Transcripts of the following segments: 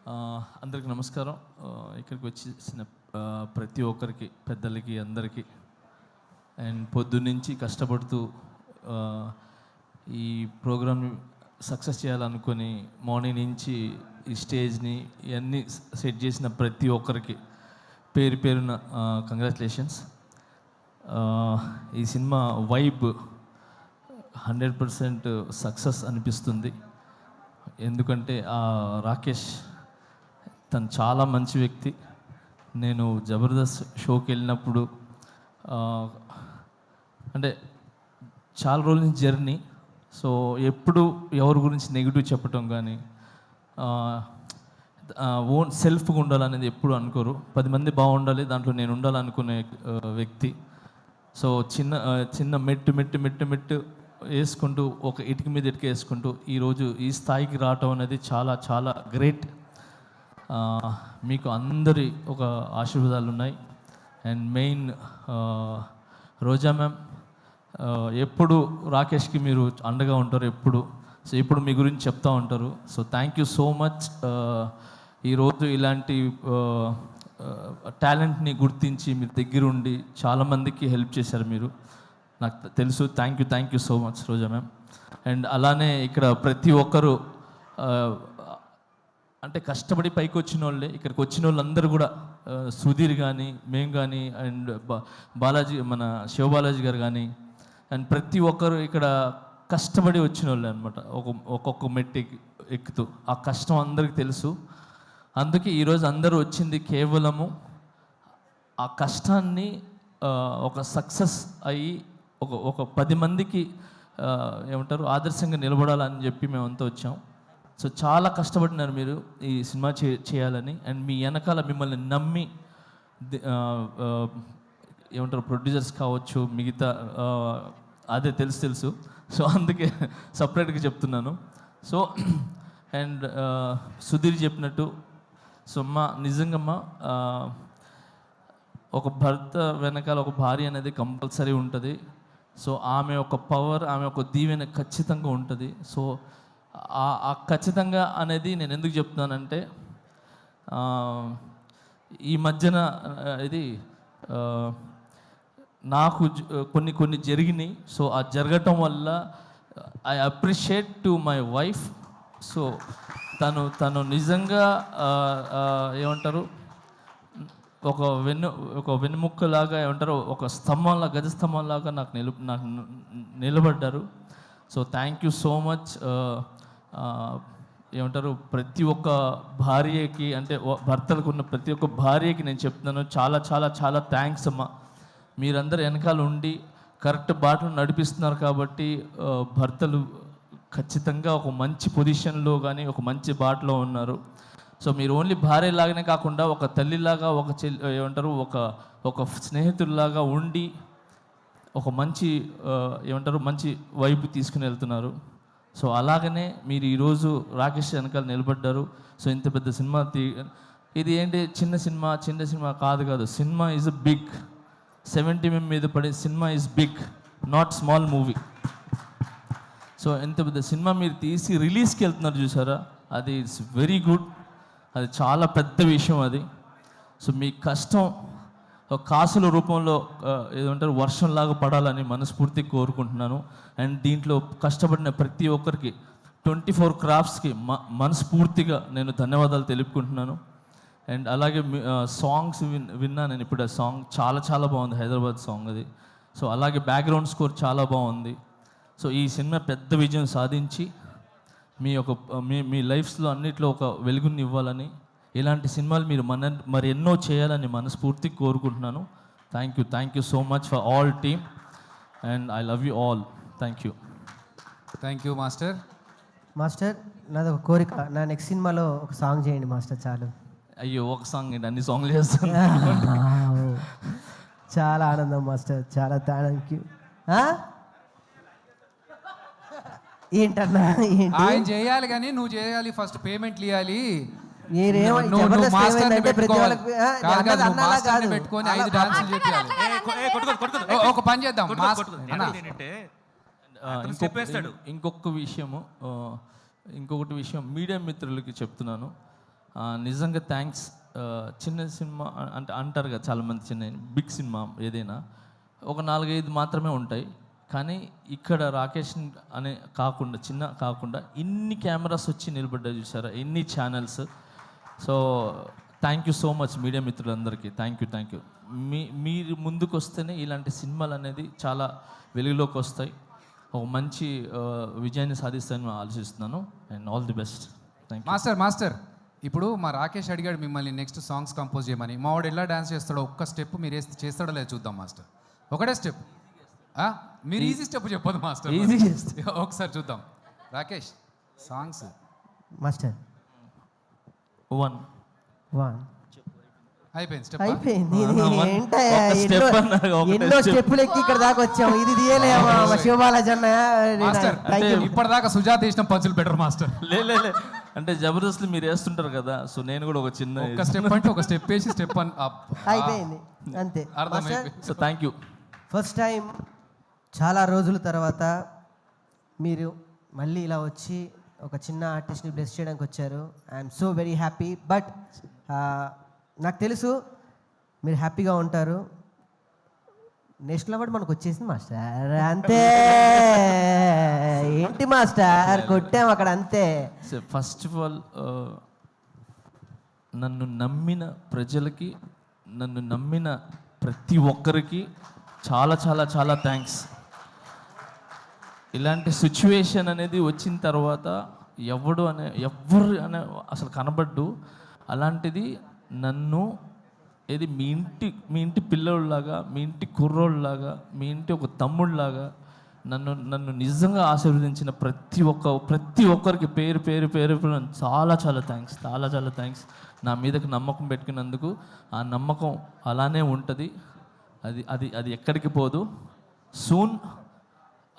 అందరికీ నమస్కారం. ఇక్కడికి వచ్చేసిన ప్రతి ఒక్కరికి, పెద్దలకి, అందరికీ అండ్ పొద్దున్నుంచి కష్టపడుతూ ఈ ప్రోగ్రామ్ సక్సెస్ చేయాలనుకొని మార్నింగ్ నుంచి ఈ స్టేజ్ని ఇవన్నీ సెట్ చేసిన ప్రతి ఒక్కరికి పేరు పేరున కంగ్రాచులేషన్స్. ఈ సినిమా వైబ్ 100% సక్సెస్ అనిపిస్తుంది. ఎందుకంటే రాకేష్ తను చాలా మంచి వ్యక్తి. నేను జబర్దస్త్ షోకి వెళ్ళినప్పుడు అంటే చాలా రోజుల నుంచి జర్నీ. సో ఎప్పుడు ఎవరి గురించి నెగిటివ్ చెప్పటం కానీ ఓన్ సెల్ఫ్గా ఉండాలనేది ఎప్పుడు అనుకోరు. 10 మంది బాగుండాలి, దాంట్లో నేను ఉండాలనుకునే వ్యక్తి. సో చిన్న మెట్టు వేసుకుంటూ ఒక ఇటుక మీద ఇటుక వేసుకుంటూ ఈరోజు ఈ స్థాయికి రావటం అనేది చాలా చాలా గ్రేట్. మీకు అందరి ఒక ఆశీర్వాదాలు ఉన్నాయి. అండ్ మెయిన్ రోజా మ్యామ్, ఎప్పుడు రాకేష్కి మీరు అండగా ఉంటారు ఎప్పుడు. సో ఎప్పుడు మీ గురించి చెప్తూ ఉంటారు. So thank you so much. ఈరోజు ఇలాంటి టాలెంట్ని గుర్తించి మీరు దగ్గరుండి చాలామందికి హెల్ప్ చేశారు మీరు, నాకు తెలుసు. Thank you so much Roja ma'am. And అలానే ఇక్కడ ప్రతి ఒక్కరు అంటే కష్టపడి పైకి వచ్చిన వాళ్ళే. ఇక్కడికి వచ్చిన వాళ్ళందరూ కూడా సుధీర్ కానీ, మేము కానీ, అండ్ బాలాజీ, మన శివబాలాజీ గారు కానీ, అండ్ ప్రతి ఒక్కరు ఇక్కడ కష్టపడి వచ్చిన వాళ్ళే అనమాట. ఒక్కొక్క మెట్టు ఎక్కుతూ ఆ కష్టం అందరికీ తెలుసు. అందుకే ఈరోజు అందరూ వచ్చింది కేవలము ఆ కష్టాన్ని ఒక సక్సెస్ అయ్యి ఒక 10 మందికి ఏమంటారు ఆదర్శంగా నిలబడాలని చెప్పి మేమంతా వచ్చాం. సో చాలా కష్టపడినారు మీరు ఈ సినిమా చేయాలని. అండ్ మీ వెనకాల మిమ్మల్ని నమ్మి ఏమంటారు ప్రొడ్యూసర్స్ కావచ్చు, మిగతా అదే తెలుసు. సో అందుకే సపరేట్గా చెప్తున్నాను. సో అండ్ సుధీర్ చెప్పినట్టు, సో నిజంగా ఒక భర్త వెనకాల ఒక భార్య అనేది కంపల్సరీ ఉంటుంది. సో ఆమె ఒక పవర్, ఆమె ఒక దీవెన ఖచ్చితంగా ఉంటుంది. సో ఆ ఖచ్చితంగా అనేది నేను ఎందుకు చెప్తున్నానంటే, ఈ మధ్యన ఇది నాకు కొన్ని జరిగినాయి. సో ఆ జరగటం వల్ల I appreciate to my wife. So తను నిజంగా ఏమంటారు ఒక వెన్నుముక్కలాగా, ఏమంటారు ఒక స్తంభంలా, గజస్తంభంలాగా నాకు నిలబడ్డారు. So thank you so much. ఏమంటారు ప్రతి ఒక్క భార్యకి, అంటే భర్తలకు ఉన్న ప్రతి ఒక్క భార్యకి నేను చెప్తున్నాను, చాలా చాలా చాలా థ్యాంక్స్ అమ్మా. మీరందరూ వెనకాల ఉండి కరెక్ట్ బాటలు నడిపిస్తున్నారు కాబట్టి భర్తలు ఖచ్చితంగా ఒక మంచి పొజిషన్లో కానీ ఒక మంచి బాటలో ఉన్నారు. సో మీరు ఓన్లీ భార్యలాగానే కాకుండా ఒక తల్లిలాగా, ఒక ఏమంటారు ఒక స్నేహితుల్లాగా ఉండి ఒక మంచి ఏమంటారు మంచి వైపు తీసుకుని వెళ్తున్నారు. సో అలాగనే మీరు ఈరోజు రాకేష్ వెనకాల నిలబడ్డారు. సో ఇంత పెద్ద సినిమా ఇది ఏంటి చిన్న సినిమా కాదు. Cinema is big. 70 mm మీద పడే cinema is big, not small movie. So ఎంత పెద్ద సినిమా మీరు తీసి రిలీజ్కి వెళ్తున్నారు చూసారా, అది ఇట్స్ వెరీ గుడ్. అది చాలా పెద్ద విషయం అది. సో మీ కష్టం కాసుల రూపంలో ఏమంటారు వర్షంలాగా పడాలని మనస్ఫూర్తిగా కోరుకుంటున్నాను. అండ్ దీంట్లో కష్టపడిన ప్రతి ఒక్కరికి 24 క్రాఫ్ట్స్కి మనస్ఫూర్తిగా నేను ధన్యవాదాలు తెలుపుకుంటున్నాను. అండ్ అలాగే సాంగ్స్ విన్నా నేను ఇప్పుడు. ఆ సాంగ్ చాలా చాలా బాగుంది, హైదరాబాద్ సాంగ్ అది. సో అలాగే బ్యాక్గ్రౌండ్ స్కోర్ చాలా బాగుంది. సో ఈ సినిమా పెద్ద విజయం సాధించి మీ లైఫ్స్లో అన్నిట్లో ఒక వెలుగుని ఇవ్వాలని, ఇలాంటి సినిమాలు మీరు మరి ఎన్నో చేయాలని మనస్ఫూర్తిగా కోరుకుంటున్నాను. Thank you so much for all team and I love you all. Thank you master. నాది ఒక కోరిక, నా నెక్స్ట్ సినిమాలో ఒక సాంగ్ చేయండి మాస్టర్. చాలు. అయ్యో ఒక సాంగ్ ఏంటి, అన్ని సాంగ్లు చేస్తాను. చాలా ఆనందం మాస్టర్, చాలా థ్యాంక్ యూ. ఏంటన్నా ఆయన చేయాలి కానీ నువ్వు చేయాలి, ఫస్ట్ పేమెంట్లు ఇవ్వాలి. పెట్టుకొని 5 డాన్సులు చెప్పాలి. ఒక పని చేద్దాం, ఇంకొకటి విషయం మీడియా మిత్రులకి చెప్తున్నాను. నిజంగా థ్యాంక్స్. చిన్న సినిమా అంటే అంటారు కదా చాలామంది, చిన్న బిగ్ సినిమా ఏదైనా ఒక 4-5 మాత్రమే ఉంటాయి, కానీ ఇక్కడ రాకేష్ అనే కాకుండా చిన్న కాకుండా ఇన్ని కెమెరాస్ వచ్చి నిలబడ్డాయి చూసారా, ఇన్ని channels. So thank you so much media మిత్రులందరికీ. Thank you. మీరు ముందుకు వస్తేనే ఇలాంటి సినిమాలు అనేది చాలా వెలుగులోకి వస్తాయి, ఒక మంచి విజయాన్ని సాధిస్తానని ఆలోచిస్తున్నాను. And all the best. Thank you. Master ఇప్పుడు మా రాకేష్ అడిగాడు మిమ్మల్ని నెక్స్ట్ సాంగ్స్ కంపోజ్ చేయమని. మా వాడు ఎలా డాన్స్ చేస్తాడో ఒక్క స్టెప్ మీరు చేస్తాడో లేదు చూద్దాం మాస్టర్. ఒకటే స్టెప్, మీరు ఈజీ స్టెప్ చెప్పదు మాస్టర్, ఈజీ ఒకసారి చూద్దాం. రాకేష్ సాంగ్స్ మాస్టర్ 1 అయిపోయింది స్టెప్. అయిపోయింది. ఇది one. ఏంటయ్యా, ఒక step అన్నారు, ఒకటే ఎన్నో step. స్టెప్పులు ఎక్కి ఇక్కడ దాకా వచ్చాము. ఇది తీయలేమా శివబాలాజీ అన్న? Master thank you. ఇప్పటిదాకా సుజాత వేసిన పంచులు బెటర్ మాస్టర్. లే అంటే జబర్దస్త్ మీరు వేస్తుంటారు కదా, సో నేను కూడా ఒక చిన్న ఒక స్టెప్ అంటే ఒక స్టెప్ వేసి స్టెప్ అయిపోయింది అంతే. అర్థమైపోయింది. So thank you. First time చాలా రోజుల తర్వాత మీరు మళ్ళీ ఇలా వచ్చి ఒక చిన్న ఆర్టిస్ట్ని బ్లెస్ చేయడానికి వచ్చారు. I'm so very happy. But నాకు తెలుసు మీరు హ్యాపీగా ఉంటారు. నేషనల్ అవార్డు మనకు వచ్చేసింది మాస్టర్, అంతే. ఏంటి మాస్టర్ కొట్టాం అక్కడ, అంతే. సో ఫస్ట్ ఆఫ్ ఆల్ నన్ను నమ్మిన ప్రజలకి, నన్ను నమ్మిన ప్రతి ఒక్కరికి చాలా థ్యాంక్స్. ఇలాంటి సిచ్యువేషన్ అనేది వచ్చిన తర్వాత ఎవరు అనే అసలు కనబడ్డు. అలాంటిది నన్ను ఏది మీ ఇంటి పిల్లోళ్ళలాగా, మీ ఇంటి కుర్రోళ్ళలాగా, మీ ఇంటి ఒక తమ్ముళ్ళలాగా నన్ను నిజంగా ఆశీర్వదించిన ప్రతి ఒక్కరికి పేరు చాలా థ్యాంక్స్. నా మీదకి నమ్మకం పెట్టుకున్నందుకు. ఆ నమ్మకం అలానే ఉంటుంది, అది ఎక్కడికి పోదు. సూన్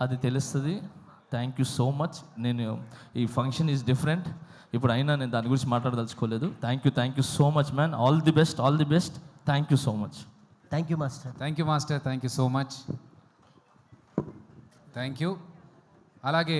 అది తెలుస్తుంది. Thank you so much. నేను ఈ ఫంక్షన్ ఈజ్ డిఫరెంట్ ఇప్పుడు, అయినా నేను దాని గురించి మాట్లాడదలుచుకోలేదు. Thank you so much man. All the best. Thank you so much. Thank you master. Thank you so much. Thank you. అలాగే